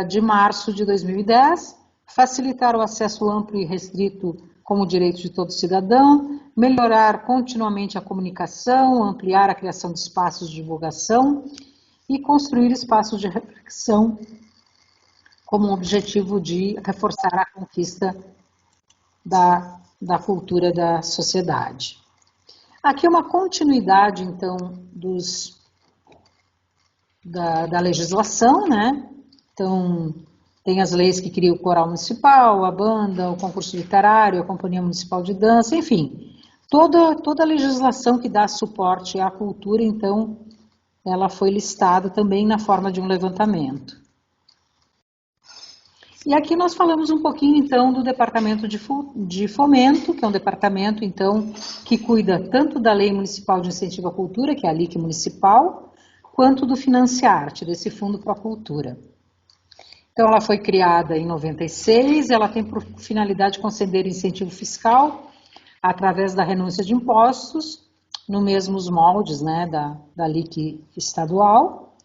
de março de 2010, facilitar o acesso amplo e restrito como direito de todo cidadão, melhorar continuamente a comunicação, ampliar a criação de espaços de divulgação e construir espaços de reflexão como objetivo de reforçar a conquista da cultura da sociedade. Aqui é uma continuidade, então, da legislação, né? Então, tem as leis que criam o coral municipal, a banda, o concurso literário, a companhia municipal de dança, enfim. Toda a legislação que dá suporte à cultura, então, ela foi listada também na forma de um levantamento. E aqui nós falamos um pouquinho, então, do Departamento de Fomento, que é um departamento, então, que cuida tanto da Lei Municipal de Incentivo à Cultura, que é a LIC Municipal, quanto do Financiarte, desse Fundo Pro Cultura. Então, ela foi criada em 96, ela tem por finalidade conceder incentivo fiscal através da renúncia de impostos, no mesmos moldes, né, da LIC estadual,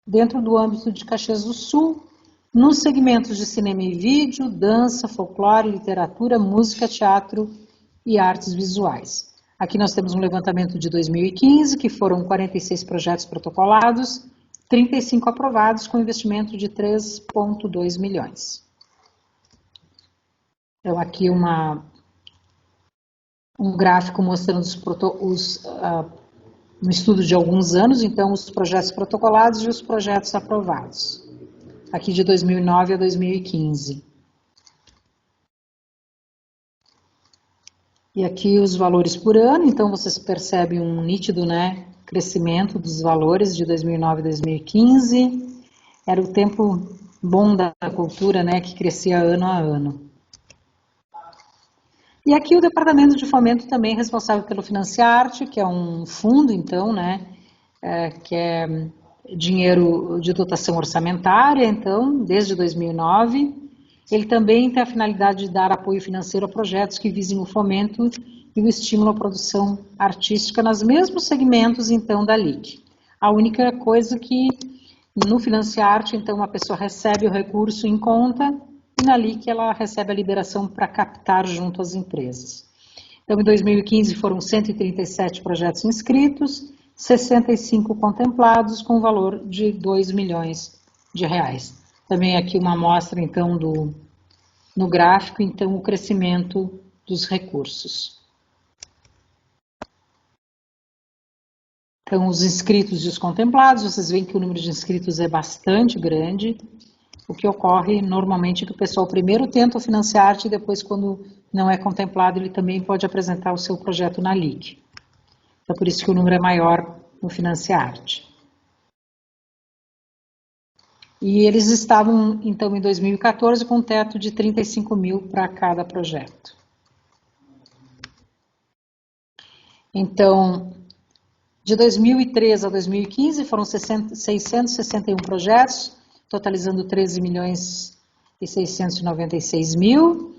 dentro do âmbito de Caxias do Sul, nos segmentos de cinema e vídeo, dança, folclore, literatura, música, teatro e artes visuais. Aqui nós temos um levantamento de 2015, que foram 46 projetos protocolados, 35 aprovados, com investimento de 3,2 milhões. Então, aqui um gráfico mostrando um estudo de alguns anos, então, os projetos protocolados e os projetos aprovados. Aqui de 2009 a 2015. E aqui os valores por ano, então vocês percebem um nítido, né, crescimento dos valores de 2009 a 2015. Era o tempo bom da cultura, né, que crescia ano a ano. E aqui o Departamento de Fomento também é responsável pelo Financiarte, que é um fundo, então, né, que é dinheiro de dotação orçamentária, então, desde 2009. Ele também tem a finalidade de dar apoio financeiro a projetos que visem o fomento e o estímulo à produção artística nos mesmos segmentos, então, da LIC. A única coisa que no Financiarte, então, a pessoa recebe o recurso em conta e na LIC ela recebe a liberação para captar junto às empresas. Então, em 2015 foram 137 projetos inscritos, 65 contemplados com valor de 2 milhões de reais. Também aqui uma amostra, então, no gráfico, então, o crescimento dos recursos. Então, os inscritos e os contemplados, vocês veem que o número de inscritos é bastante grande. O que ocorre normalmente é que o pessoal primeiro tenta o Financiarte e depois, quando não é contemplado, ele também pode apresentar o seu projeto na LIC. Então, por isso que o número é maior no Financiarte. E eles estavam, então, em 2014, com um teto de 35 mil para cada projeto. Então, de 2013 a 2015, foram 661 projetos, totalizando 13 milhões e 696 mil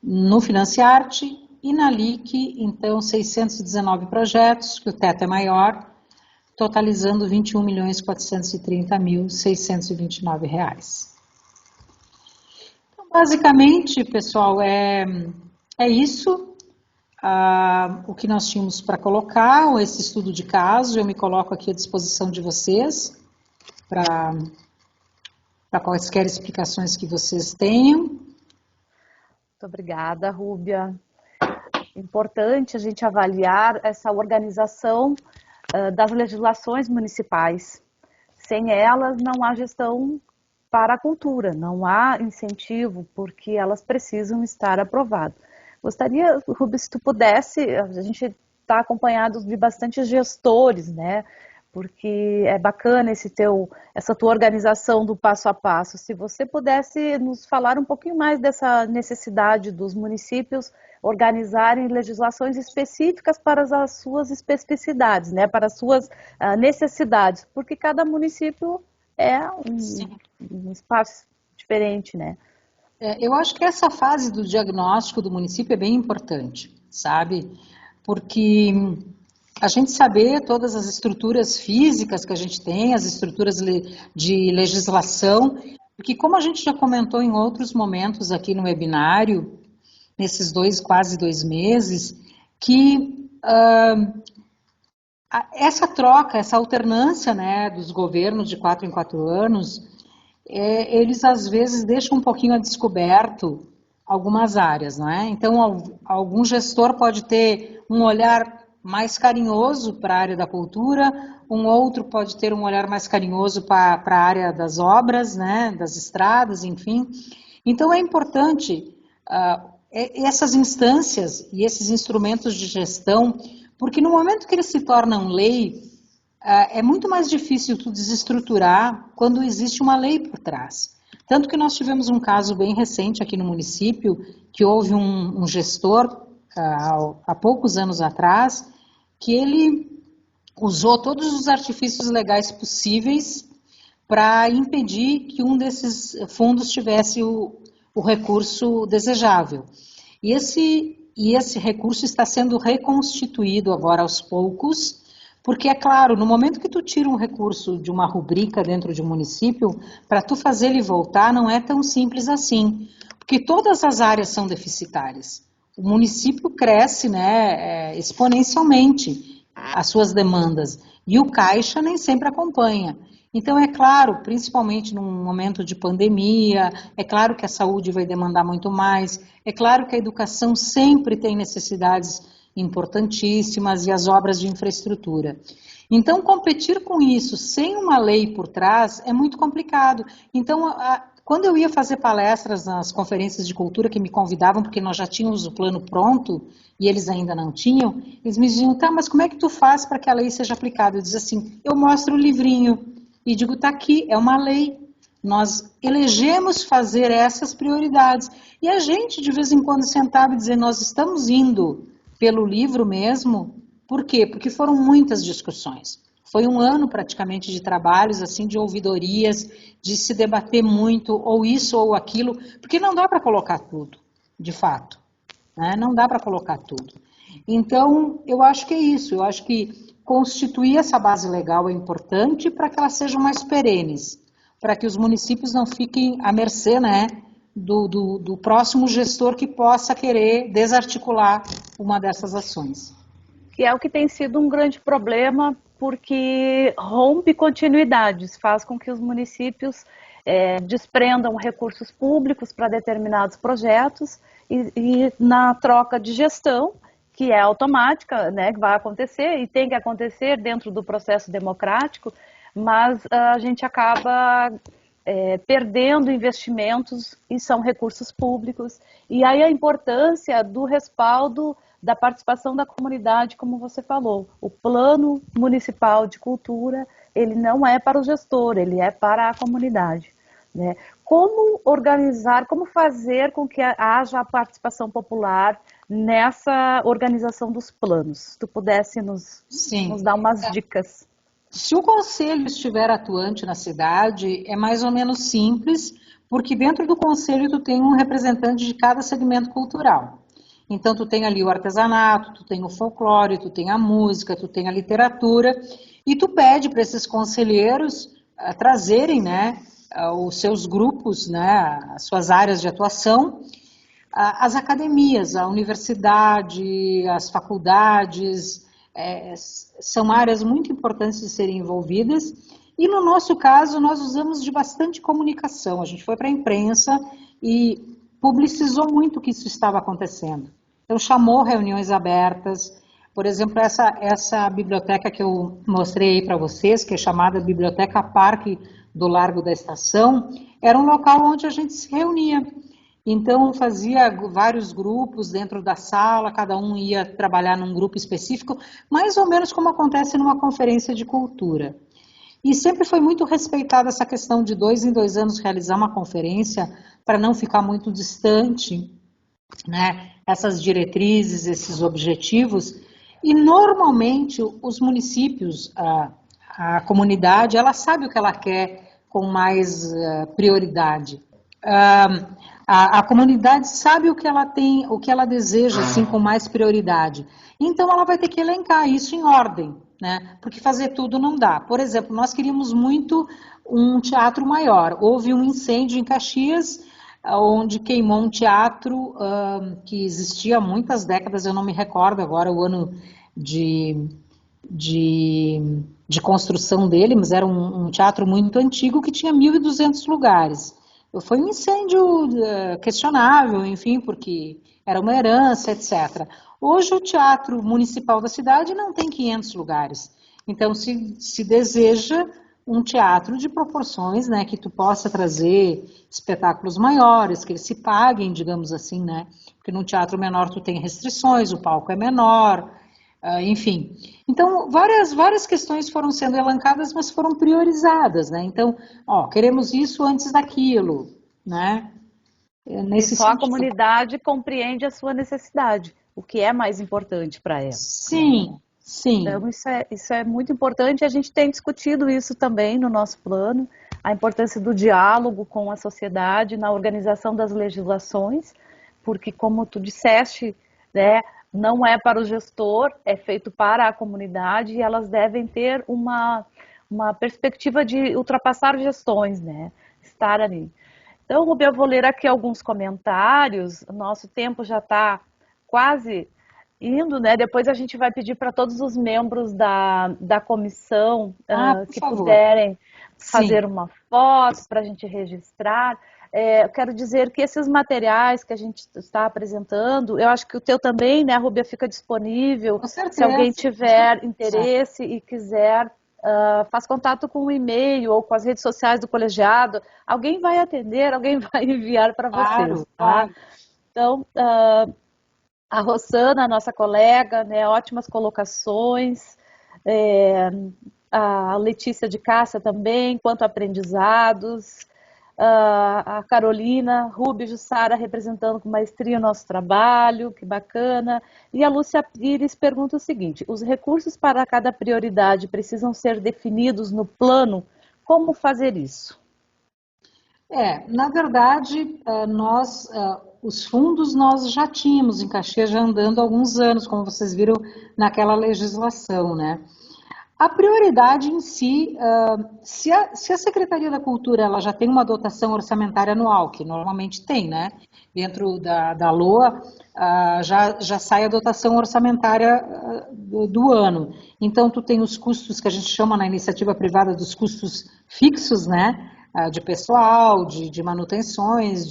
no Financiarte. E na LIC, então, 619 projetos, que o teto é maior, totalizando R$ 21.430.629. Então, basicamente, pessoal, é isso. O que nós tínhamos para colocar, esse estudo de caso, eu me coloco aqui à disposição de vocês, para quaisquer explicações que vocês tenham. Muito obrigada, Rúbia. Importante a gente avaliar essa organização das legislações municipais. Sem elas, não há gestão para a cultura, não há incentivo, porque elas precisam estar aprovadas. Gostaria, Rubens, se tu pudesse, a gente está acompanhado de bastante gestores, né? Porque é bacana essa tua organização do passo a passo. Se você pudesse nos falar um pouquinho mais dessa necessidade dos municípios organizarem legislações específicas para as suas especificidades, né? Para as suas necessidades, porque cada município é um espaço diferente, né? Eu acho que essa fase do diagnóstico do município é bem importante, sabe? Porque a gente saber todas as estruturas físicas que a gente tem, as estruturas de legislação, porque como a gente já comentou em outros momentos aqui no webinário, nesses quase 2 meses, que essa troca, essa alternância, né, dos governos de 4 em 4 anos, eles às vezes deixam um pouquinho a descoberto algumas áreas, não é? Então, algum gestor pode ter um olhar mais carinhoso para a área da cultura, um outro pode ter um olhar mais carinhoso para a área das obras, né, das estradas, enfim. Então, é importante essas instâncias e esses instrumentos de gestão, porque no momento que eles se tornam lei, é muito mais difícil tu desestruturar quando existe uma lei por trás. Tanto que nós tivemos um caso bem recente aqui no município, que houve um gestor, há poucos anos atrás, que ele usou todos os artifícios legais possíveis para impedir que um desses fundos tivesse o recurso desejável. E esse recurso está sendo reconstituído agora aos poucos, porque, é claro, no momento que tu tira um recurso de uma rubrica dentro de um município, para tu fazer ele voltar não é tão simples assim, porque todas as áreas são deficitárias. O município cresce, né, exponencialmente as suas demandas, e o caixa nem sempre acompanha. Então, é claro, principalmente num momento de pandemia, é claro que a saúde vai demandar muito mais, é claro que a educação sempre tem necessidades importantíssimas e as obras de infraestrutura. Então, competir com isso sem uma lei por trás é muito complicado. Então, quando eu ia fazer palestras nas conferências de cultura que me convidavam, porque nós já tínhamos o plano pronto e eles ainda não tinham, eles me diziam, tá, mas como é que tu faz para que a lei seja aplicada? Eu dizia assim, eu mostro o livrinho e digo, tá aqui, é uma lei. Nós elegemos fazer essas prioridades. E a gente, de vez em quando, sentava e dizer, nós estamos indo pelo livro mesmo. Por quê? Porque foram muitas discussões. Foi um ano praticamente de trabalhos, assim, de ouvidorias, de se debater muito, ou isso ou aquilo, porque não dá para colocar tudo, de fato, né? Não dá para colocar tudo. Então, eu acho que é isso, eu acho que constituir essa base legal é importante para que elas sejam mais perenes, para que os municípios não fiquem à mercê, né, do próximo gestor que possa querer desarticular uma dessas ações. Que é o que tem sido um grande problema, porque rompe continuidades, faz com que os municípios desprendam recursos públicos para determinados projetos e na troca de gestão, que é automática, né, que vai acontecer e tem que acontecer dentro do processo democrático, mas a gente acaba perdendo investimentos e são recursos públicos. E aí a importância do respaldo da participação da comunidade, como você falou. O plano municipal de cultura, ele não é para o gestor, ele é para a comunidade, né? Como organizar, como fazer com que haja a participação popular nessa organização dos planos? Se tu pudesse nos dar umas dicas. Se o conselho estiver atuante na cidade, é mais ou menos simples, porque dentro do conselho tu tem um representante de cada segmento cultural. Então, tu tem ali o artesanato, tu tem o folclore, tu tem a música, tu tem a literatura, e tu pede para esses conselheiros trazerem, né, os seus grupos, né, as suas áreas de atuação, as academias, a universidade, as faculdades, são áreas muito importantes de serem envolvidas, e no nosso caso nós usamos de bastante comunicação, a gente foi para a imprensa e publicizou muito que isso estava acontecendo. Então chamou reuniões abertas, por exemplo, essa biblioteca que eu mostrei para vocês, que é chamada Biblioteca Parque do Largo da Estação, era um local onde a gente se reunia. Então, fazia vários grupos dentro da sala, cada um ia trabalhar num grupo específico, mais ou menos como acontece numa conferência de cultura. E sempre foi muito respeitada essa questão de 2 em 2 anos realizar uma conferência, para não ficar muito distante, né, essas diretrizes, esses objetivos. E, normalmente, os municípios, a comunidade, ela sabe o que ela quer com mais prioridade. A comunidade sabe o que ela tem, o que ela deseja, assim, com mais prioridade. Então, ela vai ter que elencar isso em ordem, né? Porque fazer tudo não dá. Por exemplo, nós queríamos muito um teatro maior. Houve um incêndio em Caxias, onde queimou um teatro que existia há muitas décadas, eu não me recordo agora o ano de construção dele, mas era um teatro muito antigo que tinha 1.200 lugares. Foi um incêndio questionável, enfim, porque era uma herança, etc. Hoje o Teatro Municipal da cidade não tem 500 lugares. Então se deseja um teatro de proporções, né, que tu possa trazer espetáculos maiores, que eles se paguem, digamos assim, né? Porque num teatro menor tu tem restrições, o palco é menor, enfim. Então, várias questões foram sendo elencadas, mas foram priorizadas, né? Então, queremos isso antes daquilo, né? Nesse só sentido. A comunidade compreende a sua necessidade, o que é mais importante para ela. Sim, sim. Então, isso é muito importante, a gente tem discutido isso também no nosso plano, a importância do diálogo com a sociedade na organização das legislações, porque, como tu disseste, né, não é para o gestor, é feito para a comunidade e elas devem ter uma perspectiva de ultrapassar gestões, né? Estar ali. Então, Rubi, eu vou ler aqui alguns comentários, o nosso tempo já está quase indo, né? Depois a gente vai pedir para todos os membros da comissão que puderem fazer uma foto para a gente registrar. Eu quero dizer que esses materiais que a gente está apresentando, eu acho que o teu também, né, Rúbia, fica disponível. Se alguém tiver interesse e quiser, faz contato com o e-mail ou com as redes sociais do colegiado. Alguém vai atender, alguém vai enviar para vocês. Tá? Claro. Então, a Rosana, nossa colega, né, ótimas colocações. A Letícia de Cássia também, quanto aprendizados. A Carolina, Rubi e Jussara representando com maestria o nosso trabalho, que bacana. E a Lúcia Pires pergunta o seguinte: os recursos para cada prioridade precisam ser definidos no plano? Como fazer isso? Na verdade, os fundos nós já tínhamos em Caxias já andando há alguns anos, como vocês viram naquela legislação, né? A prioridade em si, se a Secretaria da Cultura ela já tem uma dotação orçamentária anual, que normalmente tem, né? Dentro da LOA, já sai a dotação orçamentária do ano. Então, tu tem os custos que a gente chama na iniciativa privada dos custos fixos, né? De pessoal, de manutenções,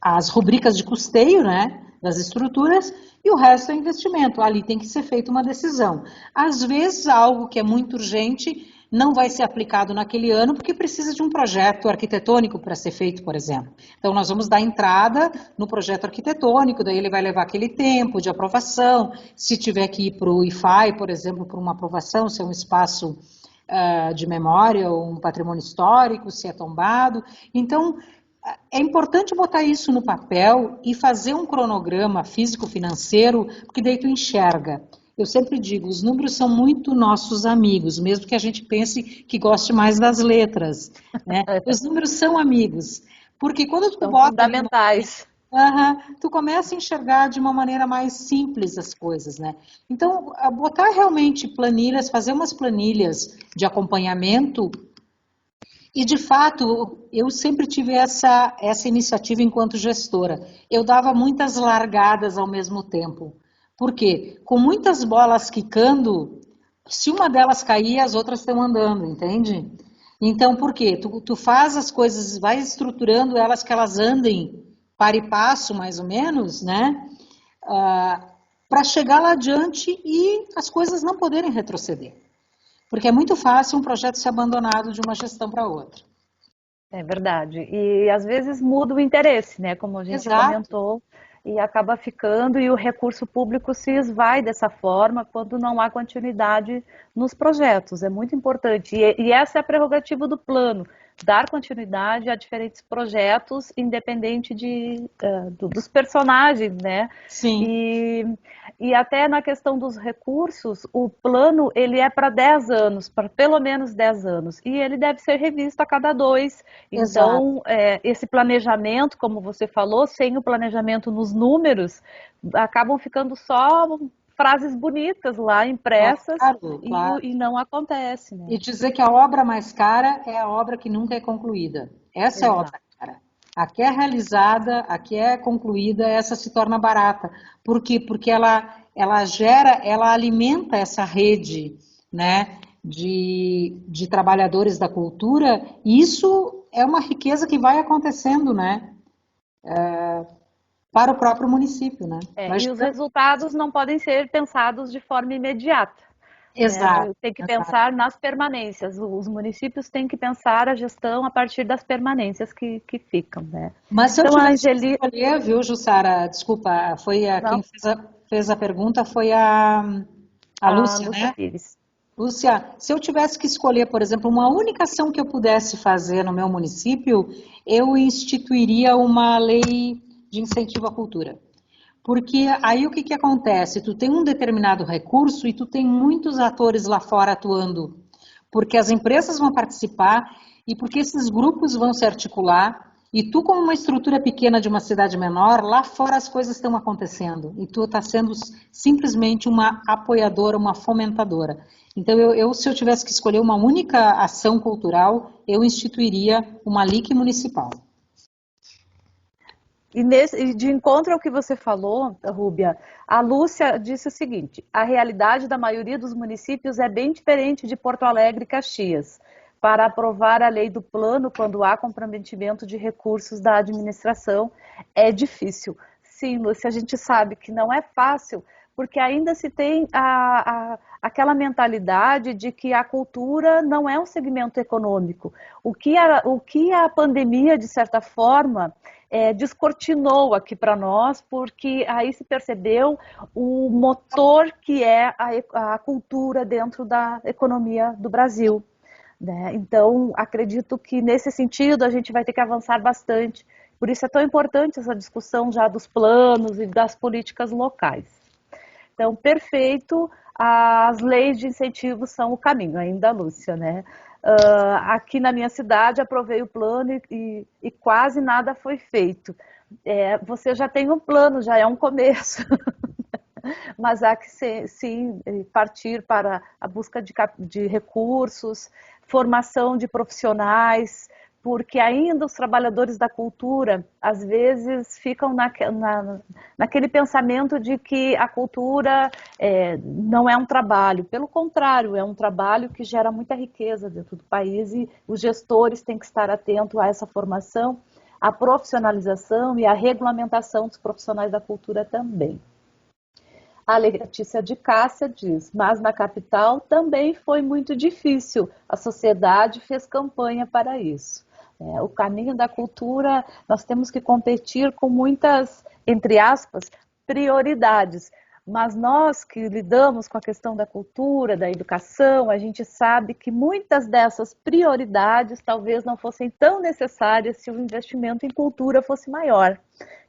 as rubricas de custeio, né? Das estruturas, e o resto é investimento. Ali tem que ser feita uma decisão. Às vezes, algo que é muito urgente não vai ser aplicado naquele ano, porque precisa de um projeto arquitetônico para ser feito, por exemplo. Então, nós vamos dar entrada no projeto arquitetônico, daí ele vai levar aquele tempo de aprovação. Se tiver que ir para o IFAI, por exemplo, para uma aprovação, se é um espaço de memória ou um patrimônio histórico, se é tombado. Então, é importante botar isso no papel e fazer um cronograma físico-financeiro, porque daí tu enxerga. Eu sempre digo, os números são muito nossos amigos, mesmo que a gente pense que goste mais das letras, né? Os números são amigos, porque quando tu são bota... fundamentais. Aham. Tu começa a enxergar de uma maneira mais simples as coisas, né? Então, botar realmente planilhas, fazer umas planilhas de acompanhamento e, de fato, eu sempre tive essa iniciativa enquanto gestora. Eu dava muitas largadas ao mesmo tempo. Por quê? Com muitas bolas quicando, se uma delas cair, as outras estão andando, entende? Então, por quê? Tu faz as coisas, vai estruturando elas que elas andem para e passo, mais ou menos, né? Para chegar lá adiante e as coisas não poderem retroceder. Porque é muito fácil um projeto ser abandonado de uma gestão para outra. É verdade. E às vezes muda o interesse, né? Como a gente Exato. comentou, e acaba ficando, e o recurso público se esvai dessa forma quando não há continuidade nos projetos. É muito importante. E essa é a prerrogativa do plano, dar continuidade a diferentes projetos, independente dos personagens, né? Sim, E, e até na questão dos recursos, o plano ele é para 10 anos, para pelo menos 10 anos, e ele deve ser revisto a cada 2. exato. Então, esse planejamento, como você falou, sem o planejamento nos números, acabam ficando só frases bonitas lá impressas Claro, claro. e não acontece, né? E dizer que a obra mais cara é a obra que nunca é concluída. Essa é a Exato. obra cara. A que é realizada, a que é concluída, essa se torna barata. Por quê? Porque ela gera, ela alimenta essa rede, né, de trabalhadores da cultura, e isso é uma riqueza que vai acontecendo, né, para o próprio município, né. Vai E os gerando. resultados não podem ser pensados de forma imediata. Exato, Né? Tem que exato. pensar nas permanências. Os municípios têm que pensar a gestão a partir das permanências que ficam. Né? Mas se eu Então, a tivesse que Angeli. escolher, viu, Jussara, desculpa, quem Não, fez a pergunta foi a a Lúcia, Lúcia né? Pires. Lúcia, se eu tivesse que escolher, por exemplo, uma única ação que eu pudesse fazer no meu município, eu instituiria uma lei de incentivo à cultura. Porque aí o que que acontece? Tu tem um determinado recurso e tu tem muitos atores lá fora atuando, porque as empresas vão participar e porque esses grupos vão se articular e tu, como uma estrutura pequena de uma cidade menor, lá fora as coisas estão acontecendo e tu está sendo simplesmente uma apoiadora, uma fomentadora. Então, se eu tivesse que escolher uma única ação cultural, eu instituiria uma LIC municipal. E de encontro ao que você falou, Rúbia, a Lúcia disse o seguinte: a realidade da maioria dos municípios é bem diferente de Porto Alegre e Caxias. Para aprovar a lei do plano, quando há comprometimento de recursos da administração, é difícil. Sim, Lúcia, a gente sabe que não é fácil, porque ainda se tem aquela mentalidade de que a cultura não é um segmento econômico. O que a pandemia, de certa forma, descortinou aqui para nós, porque aí se percebeu o motor que é a cultura dentro da economia do Brasil. Né? Então, acredito que nesse sentido a gente vai ter que avançar bastante. Por isso é tão importante essa discussão já dos planos e das políticas locais. Então, perfeito, as leis de incentivo são o caminho, ainda, Lúcia, né? Aqui na minha cidade aprovei o plano e quase nada foi feito. Você já tem um plano, já é um começo, mas há que sim partir para a busca de recursos, formação de profissionais, porque ainda os trabalhadores da cultura, às vezes, ficam naquele pensamento de que a cultura não é um trabalho. Pelo contrário, é um trabalho que gera muita riqueza dentro do país e os gestores têm que estar atentos a essa formação, a profissionalização e a regulamentação dos profissionais da cultura também. A Letícia de Cássia diz, mas na capital também foi muito difícil. A sociedade fez campanha para isso. O caminho da cultura, nós temos que competir com muitas, entre aspas, prioridades. Mas nós que lidamos com a questão da cultura, da educação, a gente sabe que muitas dessas prioridades talvez não fossem tão necessárias se o investimento em cultura fosse maior,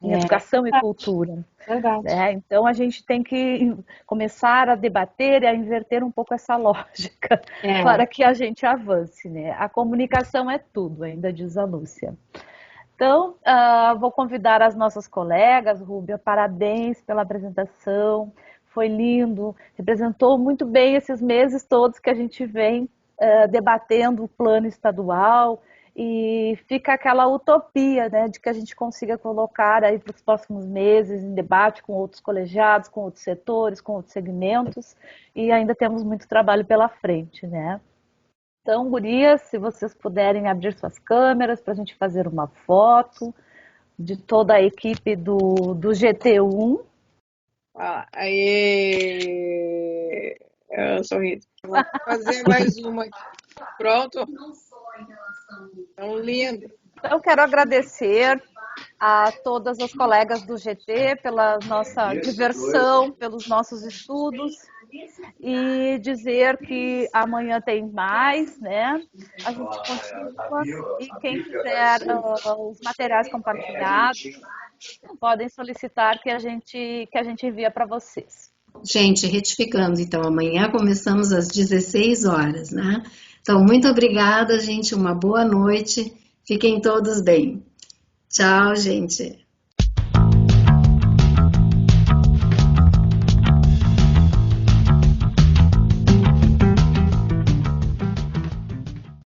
em É educação e cultura. verdade. Então a gente tem que começar a debater e a inverter um pouco essa lógica É, para que a gente avance, né? A comunicação é tudo, ainda diz a Lúcia. Então, vou convidar as nossas colegas, Rúbia, parabéns pela apresentação, foi lindo, representou muito bem esses meses todos que a gente vem debatendo o plano estadual, e fica aquela utopia, né, de que a gente consiga colocar aí para os próximos meses em debate com outros colegiados, com outros setores, com outros segmentos, e ainda temos muito trabalho pela frente, né? Então, gurias, se vocês puderem abrir suas câmeras para a gente fazer uma foto de toda a equipe do GT1. Aê! Sorriso. Vou fazer mais uma aqui. Pronto? Tão lindo. Então, quero agradecer a todas as colegas do GT pela nossa diversão, pelos nossos estudos, e dizer que amanhã tem mais, né? A gente continua, e quem quiser os materiais compartilhados, podem solicitar que a gente envia para vocês. Gente, retificando, então, amanhã começamos às 16 horas, né? Então, muito obrigada, gente, uma boa noite, fiquem todos bem. Tchau, gente.